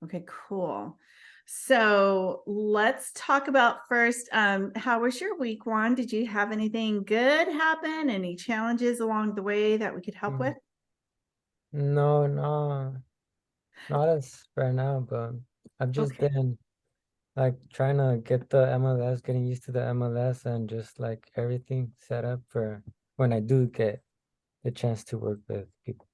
Okay, cool. So let's talk about first, how was your week, Juan? Did you have anything good happen? Any challenges along the way that we could help with? Mm, No, no, not as right now, but I've just Okay. been like trying to get the MLS, getting used to the MLS and just like everything set up for when I do get the chance to work with people.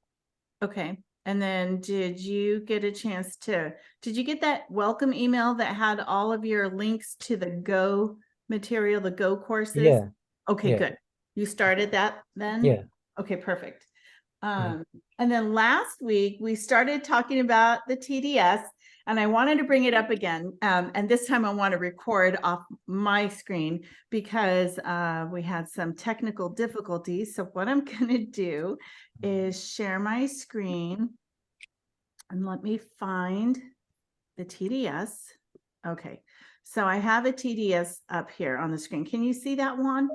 Okay. And then did you get a chance did you get that welcome email that had all of your links to the Go material, the Go courses? Yeah, Okay, yeah, good. You started that then? yeah. Okay, perfect. Mm. And then last week we started talking about the TDS, and I wanted to bring it up again. And this time I want to record off my screen because we had some technical difficulties. So what I'm going to do is share my screen and let me find the TDS. Okay, so I have a TDS up here on the screen. Can you see that one?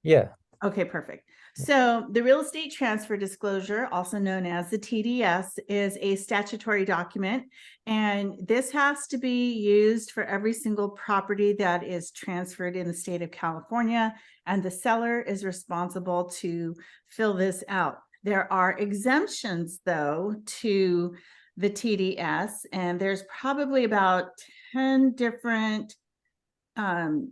Yeah. Okay, perfect. So the real estate transfer disclosure, also known as the TDS, is a statutory document, and this has to be used for every single property that is transferred in the state of California, and the seller is responsible to fill this out. There are exemptions, though, to the TDS, and there's probably about 10 different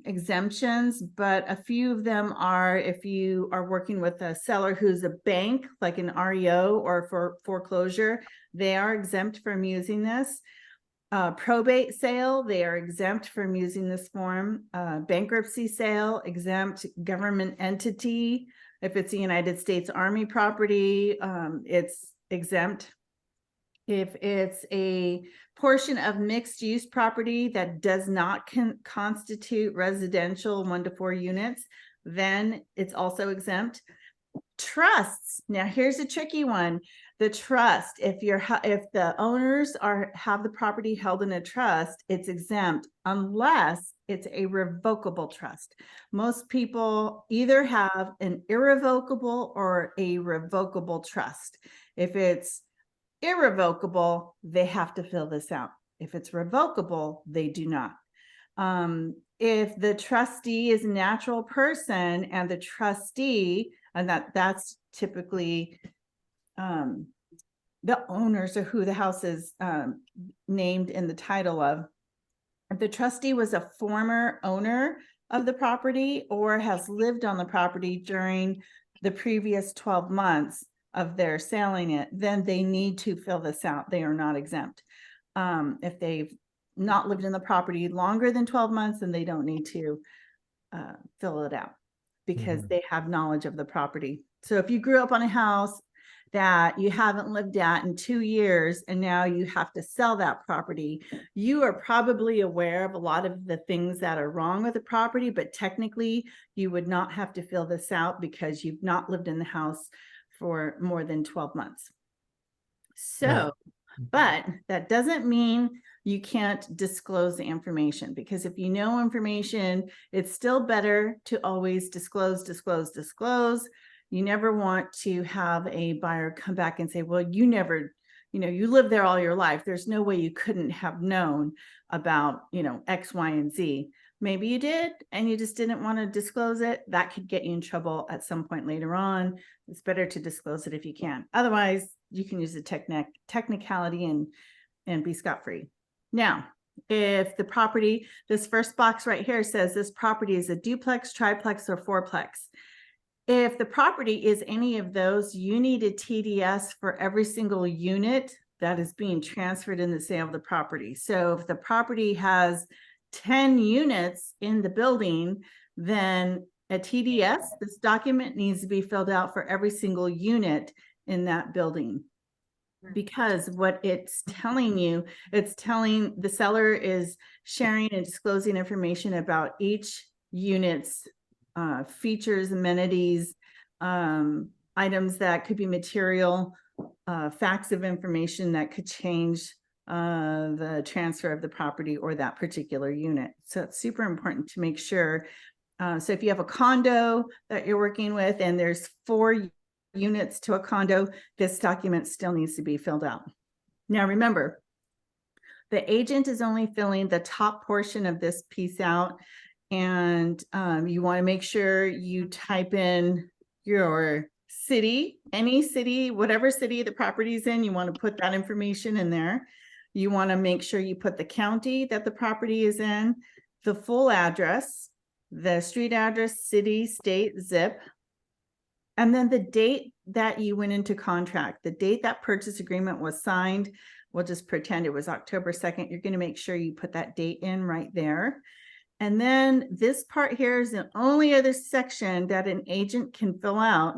exemptions, but a few of them are if you are working with a seller who's a bank, like an REO or for foreclosure, they are exempt from using this. Probate sale, they are exempt from using this form. Bankruptcy sale, exempt. Government entity, if it's a United States Army property, it's exempt. If it's a portion of mixed use property that does not constitute residential 1 to 4 units, then it's also exempt. Trusts. Now here's a tricky one. The trust, if the owners have the property held in a trust, it's exempt unless it's a revocable trust. Most people either have an irrevocable or a revocable trust. If it's irrevocable, they have to fill this out. If it's revocable, they do not. If the trustee is a natural person and the trustee, and that's typically the owners or who the house is named in the title of. If the trustee was a former owner of the property or has lived on the property during the previous 12 months of their selling it, then they need to fill this out. They are not exempt. If they've not lived in the property longer than 12 months, then they don't need to fill it out because Mhm. they have knowledge of the property. So if you grew up on a house that you haven't lived at in 2 years and now you have to sell that property, you are probably aware of a lot of the things that are wrong with the property, but technically you would not have to fill this out because you've not lived in the house for more than 12 months. Right. So, but that doesn't mean you can't disclose the information, because if you know information, it's still better to always disclose. You never want to have a buyer come back and say, well, you never, you lived there all your life. There's no way you couldn't have known about, X, Y, and Z. Maybe you did, and you just didn't want to disclose it. That could get you in trouble at some point later on. It's better to disclose it if you can. Otherwise, you can use the technicality and be scot-free. Now, if the property, this first box right here says this property is a duplex, triplex, or fourplex. If the property is any of those, you need a TDS for every single unit that is being transferred in the sale of the property. So if the property has 10 units in the building, then a TDS, this document needs to be filled out for every single unit in that building. Because what it's telling you, it's telling the seller is sharing and disclosing information about each unit's features, amenities, items that could be material, facts of information that could change the transfer of the property or that particular unit. So it's super important to make sure. So if you have a condo that you're working with and there's 4 units to a condo, this document still needs to be filled out. Now, remember, The agent is only filling the top portion of this piece out. And you want to make sure you type in your city, any city, whatever city the property is in, you want to put that information in there. You want to make sure you put the county that the property is in, the full address, the street address, city, state, zip, and then the date that you went into contract, the date that purchase agreement was signed. We'll just pretend it was October 2nd. You're going to make sure you put that date in right there. And then this part here is the only other section that an agent can fill out.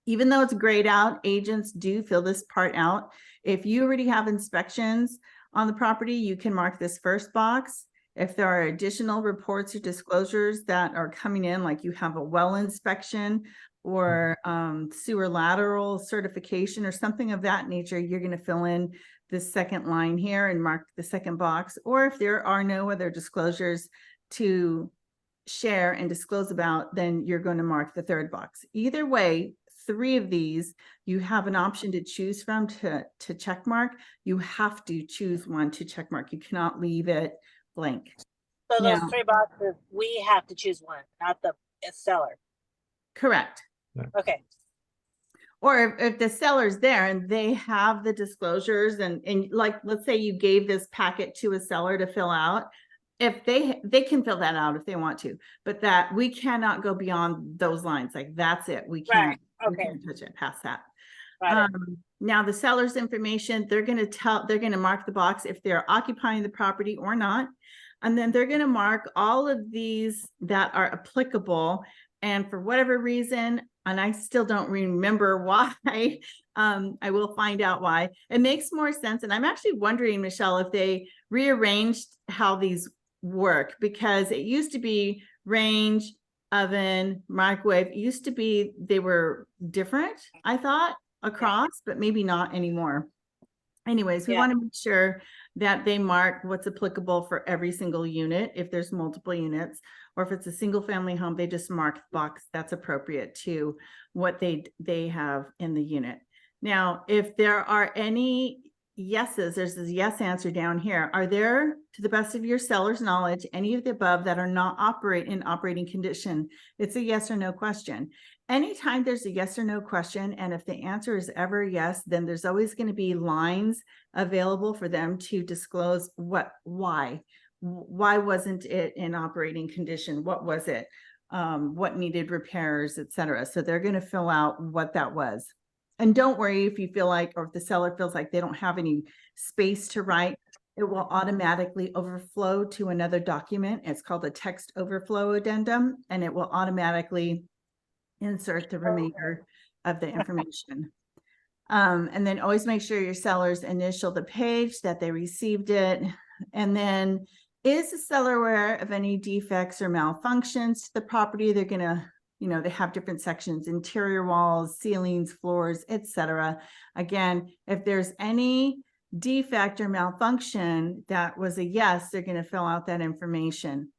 Even though it's grayed out, agents do fill this part out. If you already have inspections on the property, you can mark this first box. If there are additional reports or disclosures that are coming in, like you have a well inspection or sewer lateral certification or something of that nature, you're going to fill in the second line here and mark the second box. Or if there are no other disclosures to share and disclose about, then you're going to mark the third box. Either way, 3 of these, you have an option to choose from to check mark. You have to choose one to check mark. You cannot leave it blank. So those Now- 3 boxes, we have to choose one, not the seller. Correct. Okay. Or if the seller's there and they have the disclosures and like, let's say you gave this packet to a seller to fill out, if they can fill that out if they want to, but that we cannot go beyond those lines. Like that's it. We can't, Right. we Okay. can't touch it past that. Got it. Now the seller's information, they're going to mark the box if they're occupying the property or not. And then they're going to mark all of these that are applicable. And for whatever reason, and I still don't remember why, I will find out why. It makes more sense. And I'm actually wondering, Michelle, if they rearranged how these work, because it used to be range, oven, microwave. It used to be they were different, I thought, across, but maybe not anymore. Anyways, we Yeah. want to make sure that they mark what's applicable for every single unit. If there's multiple units, or if it's a single family home, they just mark the box that's appropriate to what they have in the unit. Now, if there are any yeses, there's this yes answer down here. Are there, to the best of your seller's knowledge, any of the above that are not in operating condition? It's a yes or no question. Anytime there's a yes or no question, and if the answer is ever yes, then there's always going to be lines available for them to disclose why wasn't it in operating condition? What was it? What needed repairs, etc. So they're going to fill out what that was. And don't worry if you feel like, or if the seller feels like they don't have any space to write, it will automatically overflow to another document. It's called a text overflow addendum, and it will automatically insert the remainder of the information. And then always make sure your sellers initial the page that they received it. And then, is the seller aware of any defects or malfunctions to the property? They're going to, they have different sections: interior walls, ceilings, floors, etc. Again, if there's any defect or malfunction that was a yes, they're going to fill out that information.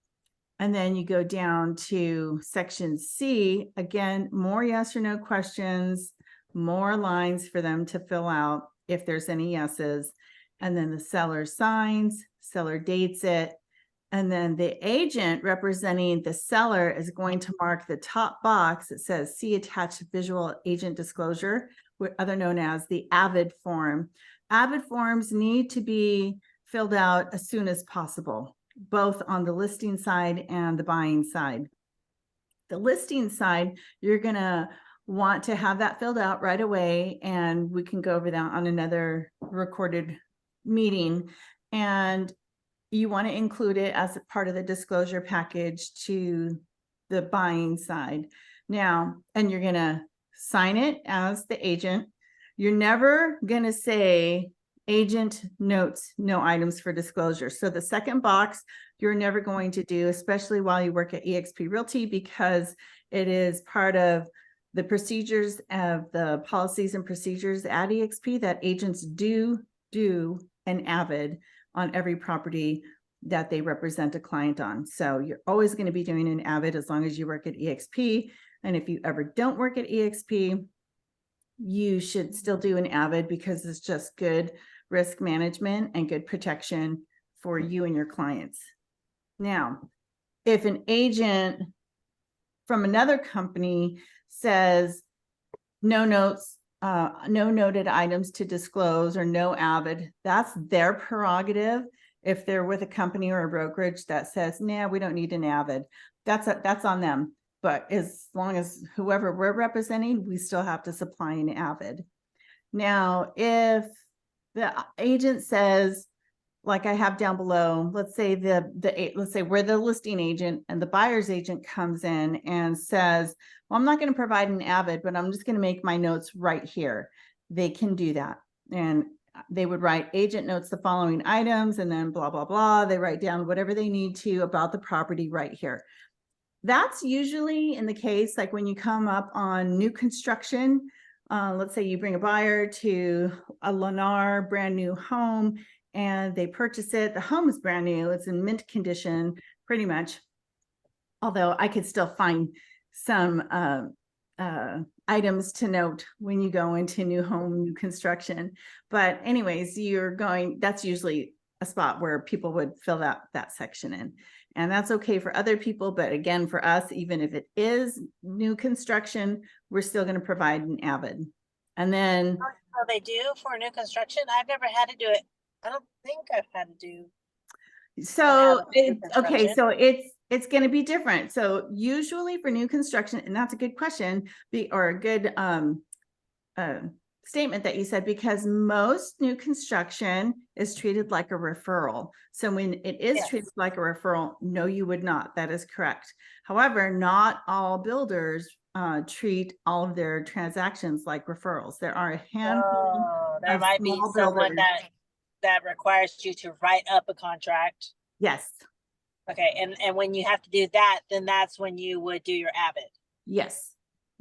And then you go down to section C. Again, more yes or no questions, more lines for them to fill out if there's any yeses. And then the seller signs, seller dates it. And then the agent representing the seller is going to mark the top box that says see attached visual agent disclosure, other known as the AVID form. AVID forms need to be filled out as soon as possible, both on the listing side and the buying side. The listing side, you're going to want to have that filled out right away, and we can go over that on another recorded meeting. And you want to include it as a part of the disclosure package to the buying side. Now, and you're going to sign it as the agent. You're never going to say agent notes no items for disclosure. So the second box, you're never going to do, especially while you work at eXp Realty, because it is part of the procedures of the policies and procedures at eXp that agents do an AVID on every property that they represent a client on. So you're always going to be doing an AVID as long as you work at eXp. And if you ever don't work at eXp, you should still do an AVID, because it's just good risk management and good protection for you and your clients. Now, if an agent from another company says no notes, no noted items to disclose, or no avid, that's their prerogative. If they're with a company or a brokerage that says, nah, we don't need an avid, that's on them. But as long as whoever we're representing, we still have to supply an avid. Now, if the agent says, like I have down below, let's say let's say we're the listing agent and the buyer's agent comes in and says, well, I'm not going to provide an avid, but I'm just going to make my notes right here. They can do that. And they would write agent notes the following items, and then blah, blah, blah. They write down whatever they need to about the property right here. That's usually in the case, like when you come up on new construction, let's say you bring a buyer to a Lennar brand new home and they purchase it. The home is brand new. It's in mint condition, pretty much. Although I could still find some items to note when you go into new home, new construction. But anyways, that's usually a spot where people would fill that section in. And that's okay for other people. But again, for us, even if it is new construction, we're still going to provide an avid. And then They do for new construction. I've never had to do it. I don't think I've had to do. so new okay, construction. so it's going to be different. So usually for new construction, and that's a good question, or a good statement that you said, because most new construction is treated like a referral. So when it is Yes. treated like a referral, no, you would not. That is correct. However, not all builders treat all of their transactions like referrals. There are a handful. Oh, there of might be small someone builders. that requires you to write up a contract. Yes. Okay, and when you have to do that, then that's when you would do your avid. Yes.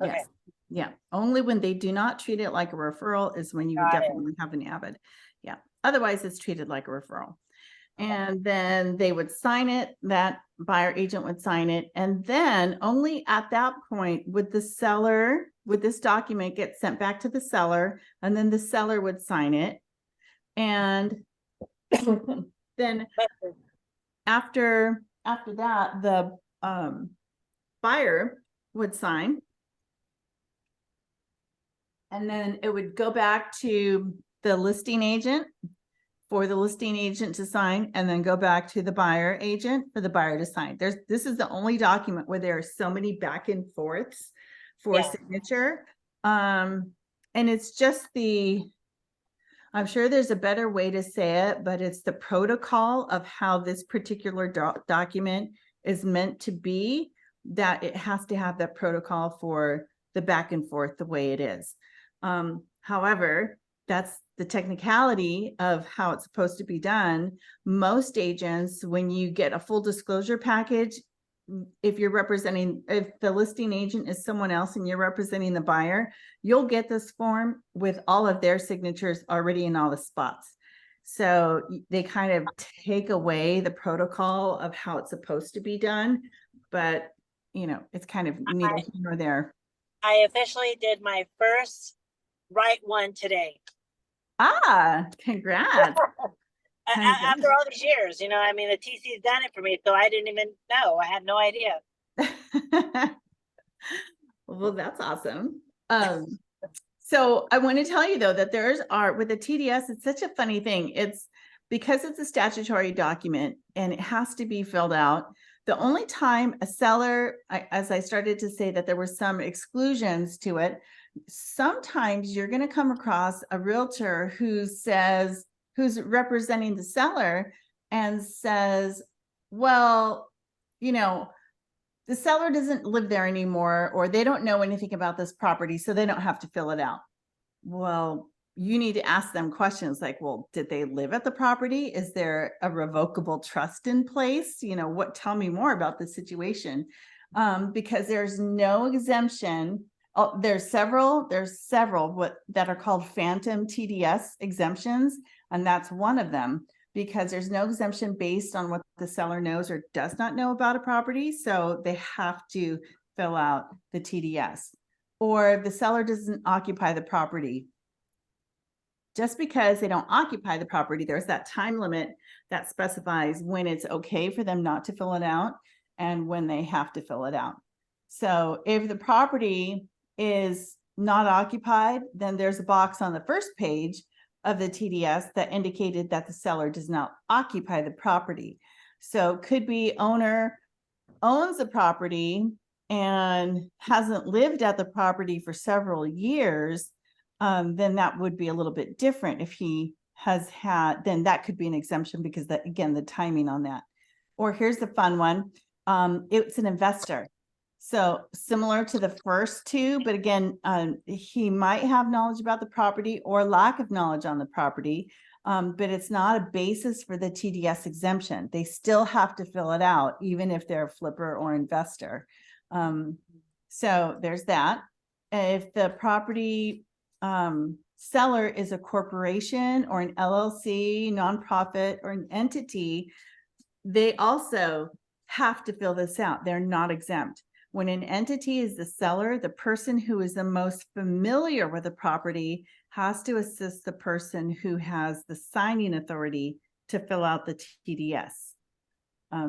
Okay. Yes. Yeah. Only when they do not treat it like a referral is when you would Got it. definitely have an avid. Yeah. Otherwise, it's treated like a referral. And then they would sign it, that buyer agent would sign it. And then only at that point would this document get sent back to the seller, and then the seller would sign it. And then after that, the buyer would sign. And then it would go back to the listing agent for the listing agent to sign, and then go back to the buyer agent for the buyer to sign. This is the only document where there are so many back and forths for signature. And it's just I'm sure there's a better way to say it, but it's the protocol of how this particular document is meant to be, that it has to have that protocol for the back and forth the way it is. However, that's the technicality of how it's supposed to be done. Most agents, when you get a full disclosure package, if the listing agent is someone else and you're representing the buyer, you'll get this form with all of their signatures already in all the spots. So they kind of take away the protocol of how it's supposed to be done, but it's kind of neither here nor there. I officially did my first right one today. Congrats. After all these years, the TC's done it for me, so I didn't even know. I had no idea. Well, that's awesome. So I want to tell you though, that with the TDS, it's such a funny thing. It's because it's a statutory document and it has to be filled out. The only time a seller, as I started to say that there were some exclusions to it, sometimes you're going to come across a realtor who's representing the seller and says, well, the seller doesn't live there anymore, or they don't know anything about this property, so they don't have to fill it out. Well, you need to ask them questions like, well, did they live at the property? Is there a revocable trust in place? Tell me more about the situation. Because there's no exemption. Oh, there's several that are called phantom TDS exemptions. And that's one of them, because there's no exemption based on what the seller knows or does not know about a property. So they have to fill out the TDS. Or if the seller doesn't occupy the property, just because they don't occupy the property, there's that time limit that specifies when it's okay for them not to fill it out and when they have to fill it out. So if the property is not occupied, then there's a box on the first page of the TDS that indicated that the seller does not occupy the property. So could be owner owns the property and hasn't lived at the property for several years, then that would be a little bit different. If he has had, then that could be an exemption because that, again, the timing on that. Or here's the fun one. It's an investor. So similar to the first two, but again, he might have knowledge about the property or lack of knowledge on the property, but it's not a basis for the TDS exemption. They still have to fill it out, even if they're a flipper or investor. So there's that. If the property seller is a corporation or an LLC, nonprofit, or an entity, they also have to fill this out. They're not exempt. When an entity is the seller, the person who is the most familiar with the property has to assist the person who has the signing authority to fill out the TDS.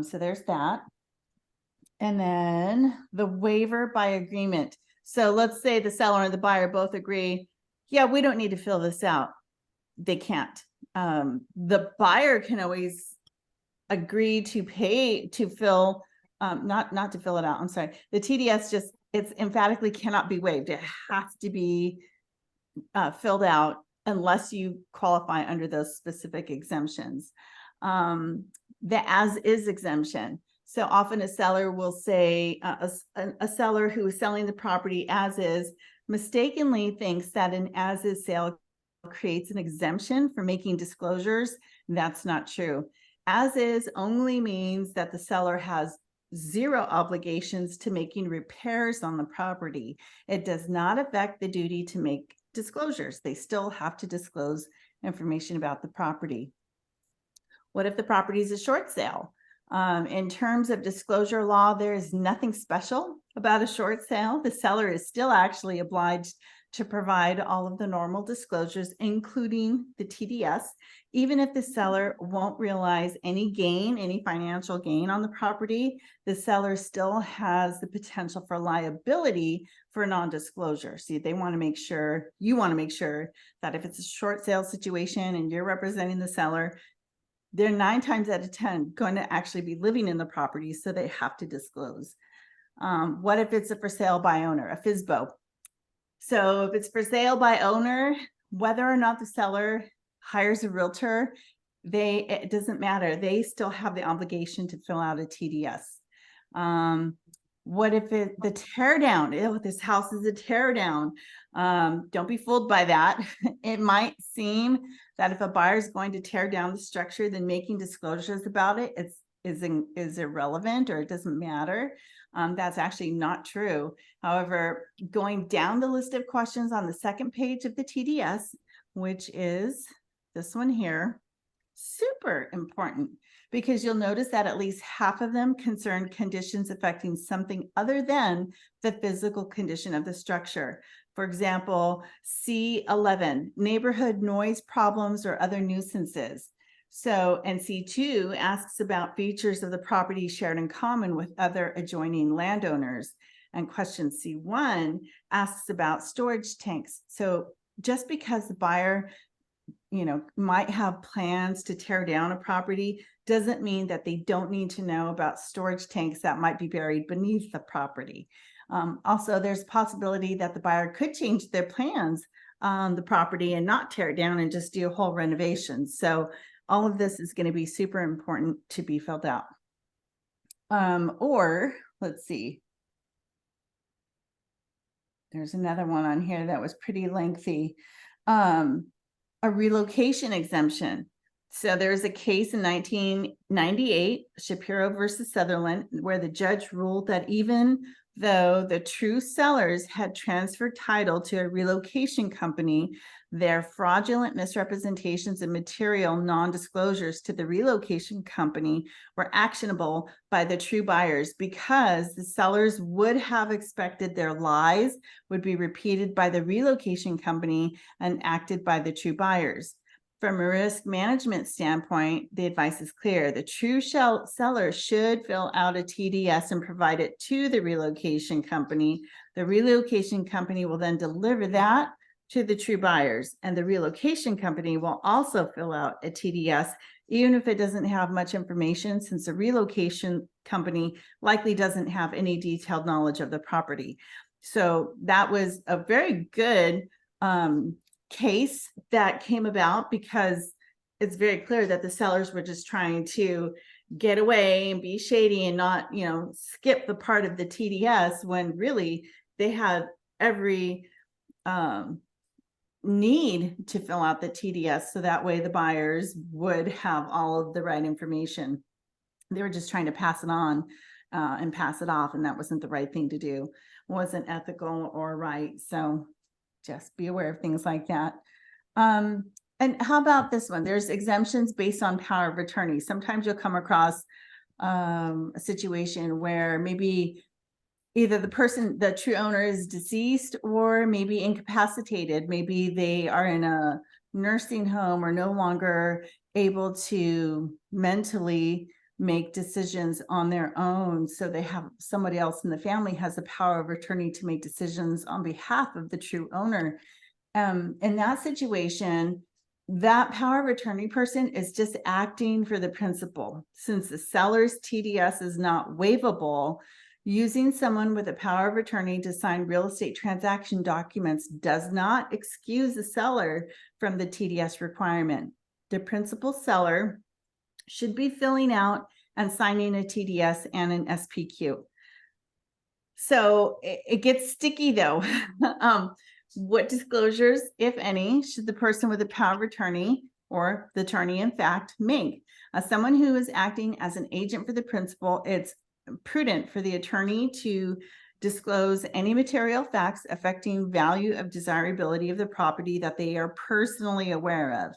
So there's that. And then the waiver by agreement. So let's say the seller and the buyer both agree, yeah, we don't need to fill this out. They can't. The buyer can always agree to pay to fill not to fill it out. I'm sorry. The TDS just, it's emphatically cannot be waived. It has to be filled out unless you qualify under those specific exemptions. The as is exemption. So often a seller will say, a seller who is selling the property as is mistakenly thinks that an as is sale creates an exemption for making disclosures. That's not true. As is only means that the seller has zero obligations to making repairs on the property. It does not affect the duty to make disclosures. They still have to disclose information about the property. What if the property is a short sale? In terms of disclosure law, there is nothing special about a short sale. The seller is still actually obliged to provide all of the normal disclosures, including the TDS, even if the seller won't realize any gain, any financial gain on the property, the seller still has the potential for liability for non-disclosure. See, they want to make sure, you want to make sure that if it's a short sale situation and you're representing the seller, they're 9 times out of 10 going to actually be living in the property, so they have to disclose. What if it's a for sale by owner, a FSBO? So if it's for sale by owner, whether or not the seller hires a realtor, it doesn't matter. They still have the obligation to fill out a TDS. What if the tear down? Oh, this house is a tear down. Don't be fooled by that. It might seem that if a buyer is going to tear down the structure, then making disclosures about it is irrelevant or it doesn't matter. That's actually not true. However, going down the list of questions on the second page of the TDS, which is this one here, super important, because you'll notice that at least half of them concern conditions affecting something other than the physical condition of the structure. For example, C11, neighborhood noise problems or other nuisances. So, and C2 asks about features of the property shared in common with other adjoining landowners. And question C1 asks about storage tanks. So just because the buyer, might have plans to tear down a property doesn't mean that they don't need to know about storage tanks that might be buried beneath the property. Also, there's a possibility that the buyer could change their plans on the property and not tear it down and just do a whole renovation. So all of this is going to be super important to be filled out. Or let's see. There's another one on here that was pretty lengthy. A relocation exemption. So there's a case in 1998, Shapiro versus Sutherland, where the judge ruled that even though the true sellers had transferred title to a relocation company, their fraudulent misrepresentations and material non-disclosures to the relocation company were actionable by the true buyers because the sellers would have expected their lies would be repeated by the relocation company and acted by the true buyers. From a risk management standpoint, the advice is clear. The true seller should fill out a TDS and provide it to the relocation company. The relocation company will then deliver that to the true buyers, and the relocation company will also fill out a TDS, even if it doesn't have much information, since the relocation company likely doesn't have any detailed knowledge of the property. So that was a very good case that came about because it's very clear that the sellers were just trying to get away and be shady and not, skip the part of the TDS when really they had every need to fill out the TDS so that way the buyers would have all of the right information. They were just trying to pass it on and pass it off, and that wasn't the right thing to do. It wasn't ethical or right. So just be aware of things like that. And how about this one? There's exemptions based on power of attorney. Sometimes you'll come across a situation where maybe either the true owner is deceased or maybe incapacitated. Maybe they are in a nursing home or no longer able to mentally make decisions on their own. So they have somebody else in the family has the power of attorney to make decisions on behalf of the true owner. In that situation, that power of attorney person is just acting for the principal. Since the seller's TDS is not waivable, using someone with a power of attorney to sign real estate transaction documents does not excuse the seller from the TDS requirement. The principal seller should be filling out and signing a TDS and an SPQ. So it gets sticky though. What disclosures, if any, should the person with the power of attorney or the attorney in fact make? As someone who is acting as an agent for the principal, it's prudent for the attorney to disclose any material facts affecting value of desirability of the property that they are personally aware of.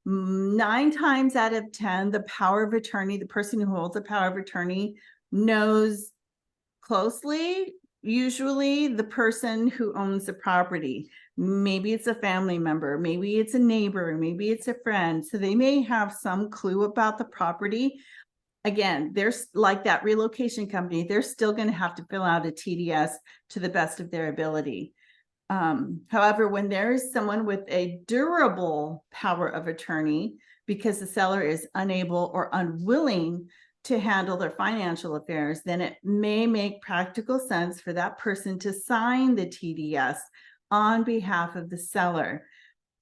9 times out of 10, the power of attorney, the person who holds the power of attorney, knows closely, usually the person who owns the property. Maybe it's a family member, maybe it's a neighbor, maybe it's a friend. So they may have some clue about the property. Again, there's like that relocation company, they're still going to have to fill out a TDS to the best of their ability. However, when there is someone with a durable power of attorney, because the seller is unable or unwilling to handle their financial affairs, then it may make practical sense for that person to sign the TDS on behalf of the seller.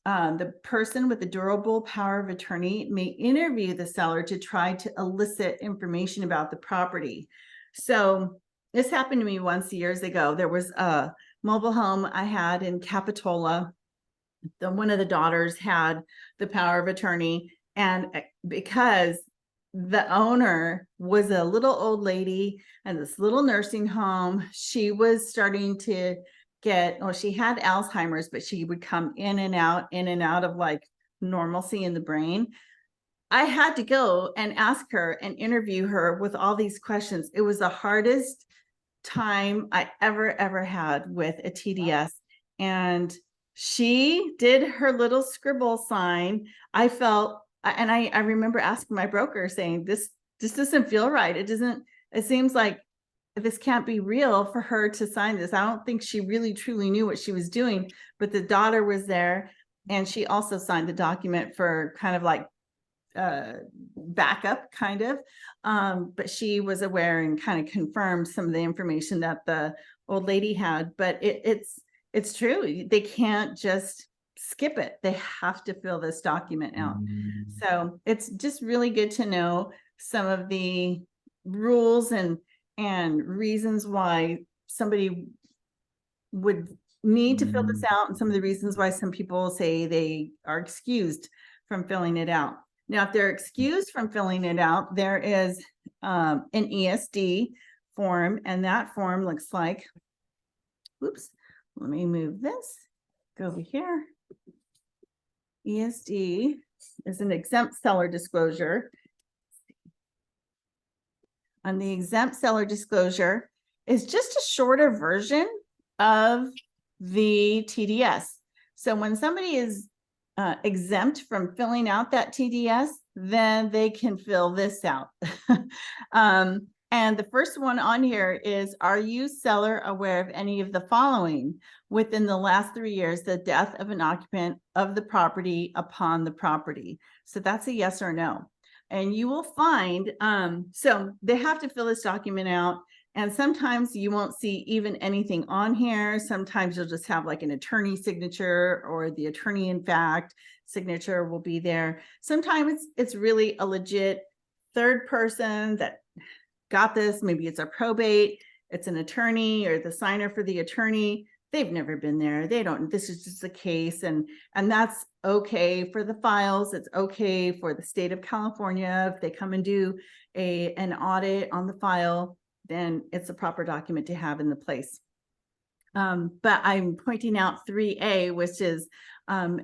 The person with the durable power of attorney may interview the seller to try to elicit information about the property. So this happened to me once years ago. There was a mobile home I had in Capitola. One of the daughters had the power of attorney, and because the owner was a little old lady and this little nursing home, she was starting to she had Alzheimer's, but she would come in and out of like normalcy in the brain. I had to go and ask her and interview her with all these questions. It was the hardest time I ever had with a TDS. And she did her little scribble sign. I felt, and I remember asking my broker saying, this doesn't feel right. It seems like this can't be real for her to sign this. I don't think she really truly knew what she was doing, but the daughter was there and she also signed the document for kind of like backup kind of, but she was aware and kind of confirmed some of the information that the old lady had. But it's true. They can't just skip it. They have to fill this document out. So it's just really good to know some of the rules and reasons why somebody would need to fill this out, and some of the reasons why some people say they are excused from filling it out. Now, if they're excused from filling it out, there is an ESD form, and that form looks like, oops, let me move this, go over here. ESD is an exempt seller disclosure. And the exempt seller disclosure is just a shorter version of the TDS. So when somebody is exempt from filling out that TDS, then they can fill this out. And the first one on here is, are you seller aware of any of the following within the last 3 years, the death of an occupant of the property upon the property? So that's a yes or no. And you will find, so they have to fill this document out. And sometimes you won't see even anything on here. Sometimes you'll just have like an attorney signature, or the attorney in fact signature will be there. Sometimes it's really a legit third person that got this. Maybe it's a probate, it's an attorney, or the signer for the attorney. They've never been there. They don't, this is just a case, and that's okay for the files. It's okay for the state of California. If they come and do an audit on the file, then it's a proper document to have in the place. But I'm pointing out 3A, which is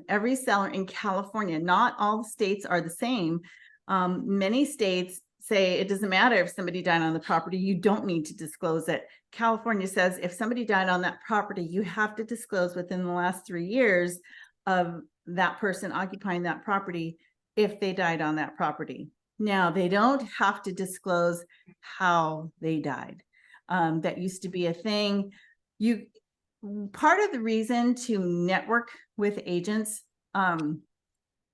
every seller in California. Not all the states are the same. Many states say it doesn't matter if somebody died on the property, you don't need to disclose it. California says if somebody died on that property, you have to disclose within the last 3 years of that person occupying that property if they died on that property. Now, they don't have to disclose how they died. That used to be a thing. Part of the reason to network with agents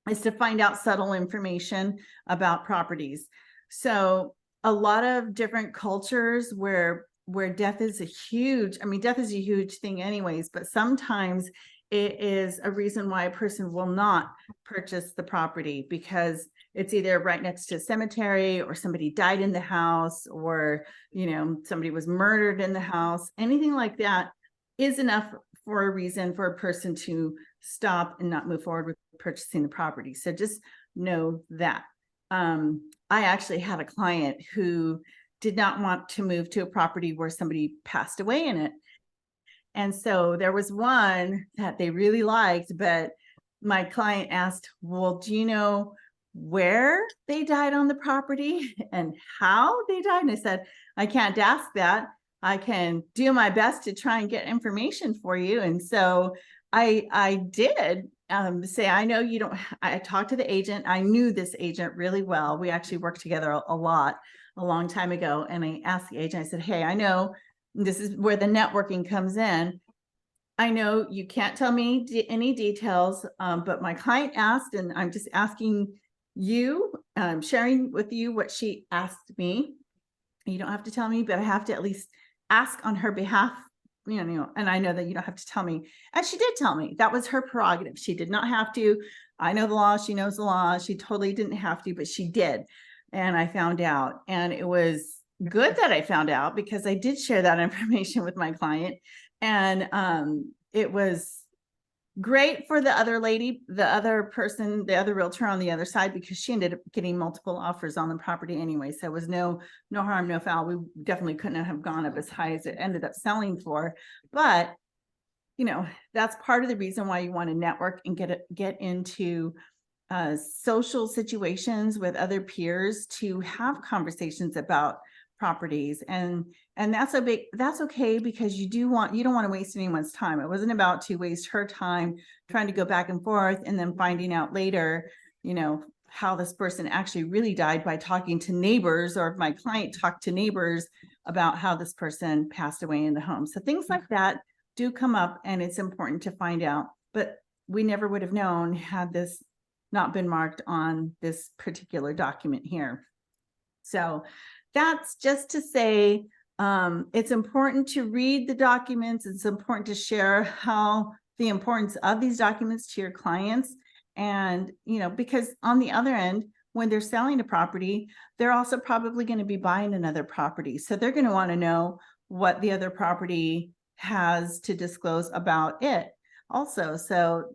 is to find out subtle information about properties. So a lot of different cultures where death is a huge, I mean, death is a huge thing anyways, but sometimes it is a reason why a person will not purchase the property, because it's either right next to a cemetery, or somebody died in the house, or, you know, somebody was murdered in the house. Anything like that is enough for a reason for a person to stop and not move forward with purchasing the property. So just know that. I actually had a client who did not want to move to a property where somebody passed away in it. And so there was one that they really liked, but my client asked, well, do you know where they died on the property and how they died? And I said, I can't ask that. I can do my best to try and get information for you. And so I did say, I know you don't, I talked to the agent. I knew this agent really well. We actually worked together a long time ago. And I asked the agent, I said, hey, I know this is where the networking comes in. I know you can't tell me any details, but my client asked, and I'm just asking you, sharing with you what she asked me. You don't have to tell me, but I have to at least ask on her behalf, you know, and I know that you don't have to tell me. And she did tell me. That was her prerogative. She did not have to. I know the law. She knows the law. She totally didn't have to, but she did. And I found out, and it was good that I found out, because I did share that information with my client. And it was great for the other lady, the other person, the other realtor on the other side, because she ended up getting multiple offers on the property anyway. So it was no harm, no foul. We definitely couldn't have gone up as high as it ended up selling for. But, you know, that's part of the reason why you want to network and get into social situations with other peers to have conversations about properties. And that's okay, because you don't want to waste anyone's time. It wasn't about to waste her time trying to go back and forth and then finding out later, you know, how this person actually really died by talking to neighbors, or if my client talked to neighbors about how this person passed away in the home. So things like that do come up, and it's important to find out, but we never would have known had this not been marked on this particular document here. So that's just to say, it's important to read the documents. It's important to share how the importance of these documents to your clients. And, you know, because on the other end, when they're selling a property, they're also probably going to be buying another property. So they're going to want to know what the other property has to disclose about it also. So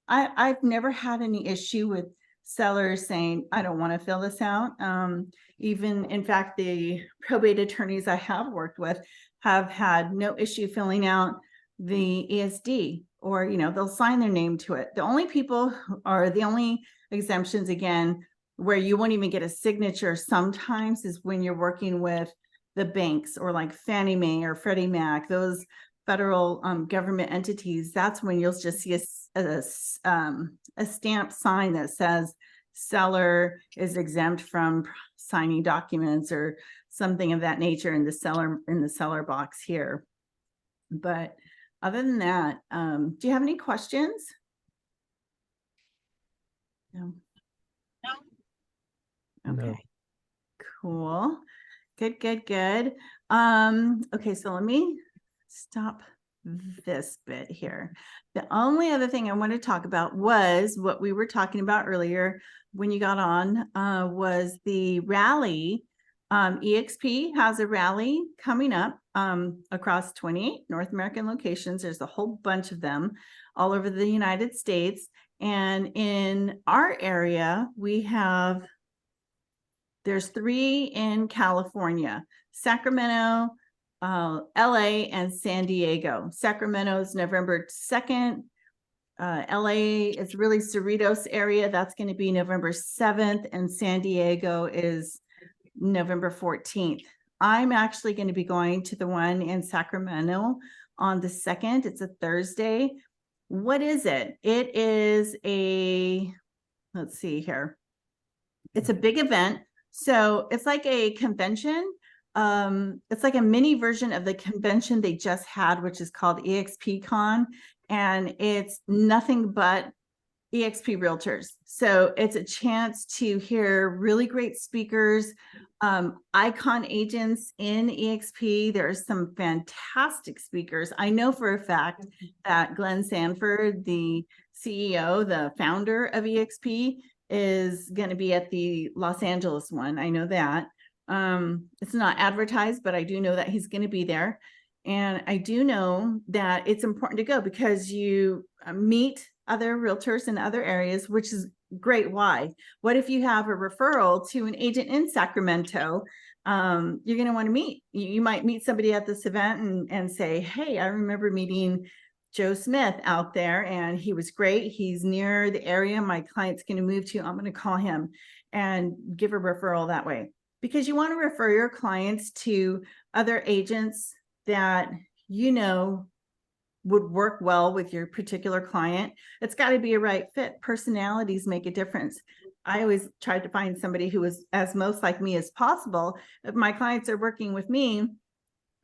I've never had any issue with sellers saying, I don't want to fill this out. Even in fact, the probate attorneys I have worked with have had no issue filling out the ESD, or, you know, they'll sign their name to it. The only people are the only exemptions, again, where you won't even get a signature sometimes is when you're working with the banks or like Fannie Mae or Freddie Mac, those federal government entities. That's when you'll just see a stamp sign that says seller is exempt from signing documents or something of that nature in the seller box here. But other than that, do you have any questions? No. No. Okay. No. Cool. Good, good, good. Okay, so let me stop this bit here. The only other thing I want to talk about was what we were talking about earlier when you got on, was the rally. EXP has a rally coming up across 28 North American locations. There's a whole bunch of them all over the United States. And in our area, there's 3 in California: Sacramento, LA, and San Diego. Sacramento is November 2nd. LA is really Cerritos area. That's going to be November 7th. And San Diego is November 14th. I'm actually going to be going to the one in Sacramento on the 2nd. It's a Thursday. What is it? It is let's see here. It's a big event. So it's like a convention. It's like a mini version of the convention they just had, which is called EXP Con. And it's nothing but EXP realtors. So it's a chance to hear really great speakers, icon agents in EXP. There are some fantastic speakers. I know for a fact that Glenn Sanford, the CEO, the founder of EXP, is going to be at the Los Angeles one. I know that. It's not advertised, but I do know that he's going to be there. And I do know that it's important to go because you meet other realtors in other areas, which is great. Why? What if you have a referral to an agent in Sacramento? You're going to want to meet. You might meet somebody at this event and say, hey, I remember meeting Joe Smith out there and he was great. He's near the area my client's going to move to. I'm going to call him and give a referral that way, because you want to refer your clients to other agents that you know would work well with your particular client. It's got to be a right fit. Personalities make a difference. I always tried to find somebody who was as most like me as possible. If my clients are working with me,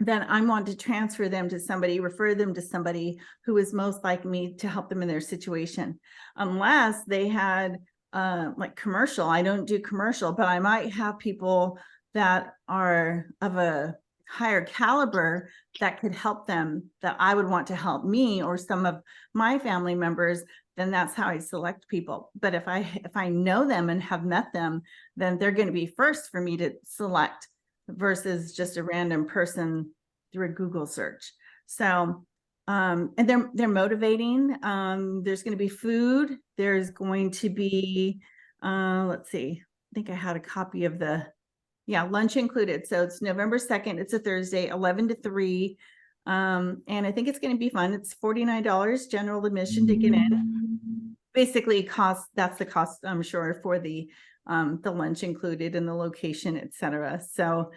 then I want to transfer them to somebody, refer them to somebody who is most like me to help them in their situation. Unless they had like commercial. I don't do commercial, but I might have people that are of a higher caliber that could help them, that I would want to help me or some of my family members. Then that's how I select people. But if I know them and have met them, then they're going to be first for me to select versus just a random person through a Google search. So and they're motivating. There's going to be food. There's going to be let's see, I think I had a copy of lunch included. So it's November 2nd. It's a Thursday, 11 to 3. And I think it's going to be fun. It's $49 general admission to get in. Basically that's the cost, I'm sure, for the lunch included and the location, etc. So,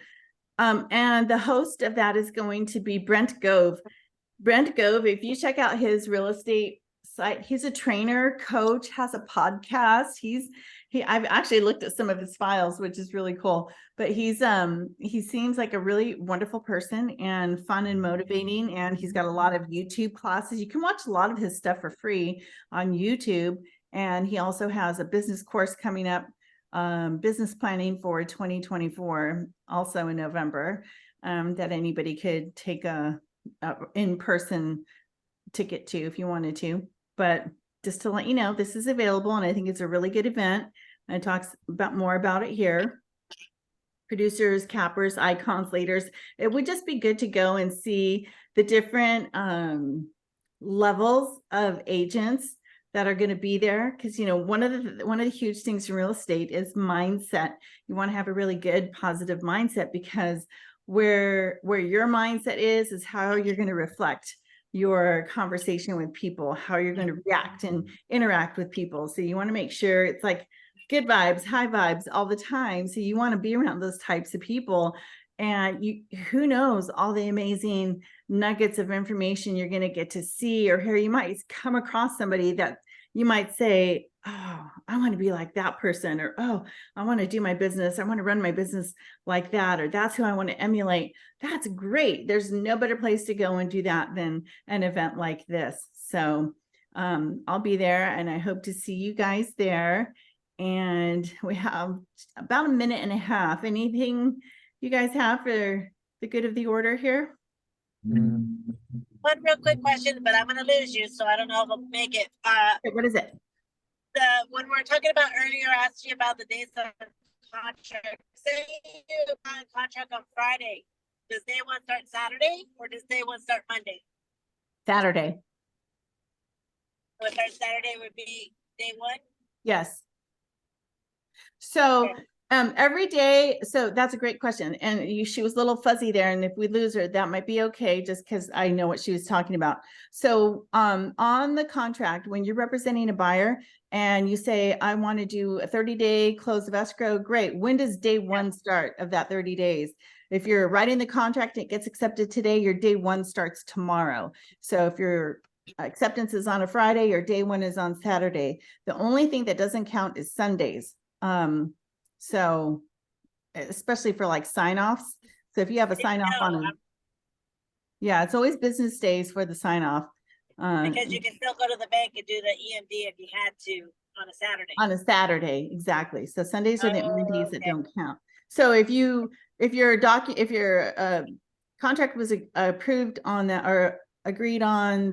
and the host of that is going to be Brent Gove. Brent Gove, if you check out his real estate site, he's a trainer, coach, has a podcast. I've actually looked at some of his files, which is really cool. But he seems like a really wonderful person and fun and motivating. And he's got a lot of YouTube classes. You can watch a lot of his stuff for free on YouTube. And he also has a business course coming up, business planning for 2024, also in November, that anybody could take a in-person ticket to if you wanted to. But just to let you know, this is available, and I think it's a really good event. And it talks more about it here. Producers, cappers, icons, leaders. It would just be good to go and see the different levels of agents that are going to be there. Because, one of the huge things in real estate is mindset. You want to have a really good, positive mindset, because where your mindset is how you're going to reflect your conversation with people, how you're going to react and interact with people. So you want to make sure it's like good vibes, high vibes all the time. So you want to be around those types of people. And who knows all the amazing nuggets of information you're going to get to see or hear. You might come across somebody that you might say, oh, I want to be like that person, or, oh, I want to do my business. I want to run my business like that, or that's who I want to emulate. That's great. There's no better place to go and do that than an event like this. So I'll be there, and I hope to see you guys there. And we have about a minute and a half. Anything you guys have for the good of the order here? One real quick question, but I'm gonna lose you, so I don't know if I'll make it. Okay, what is it? When we were talking about earlier, I asked you about the days of contract. Say you sign a contract on Friday. Does day one start Saturday, or does day one start Monday? Saturday. So Saturday would be day one? Yes. So Okay. every day, so that's a great question. And she was a little fuzzy there. And if we lose her, that might be okay, just because I know what she was talking about. So on the contract, when you're representing a buyer and you say, I want to do a 30-day close of escrow, great. When does day one start of that 30 days? If you're writing the contract, it gets accepted today, your day one starts tomorrow. So if your acceptance is on a Friday, your day one is on Saturday. The only thing that doesn't count is Sundays. So especially for like sign-offs. So if you have a sign-off yeah, it's always business days for the sign-off. Because you can still go to the bank and do the EMD if you had to on a Saturday. On a Saturday, exactly. So Sundays are the only days that okay. don't count. So if your contract was approved on that or agreed on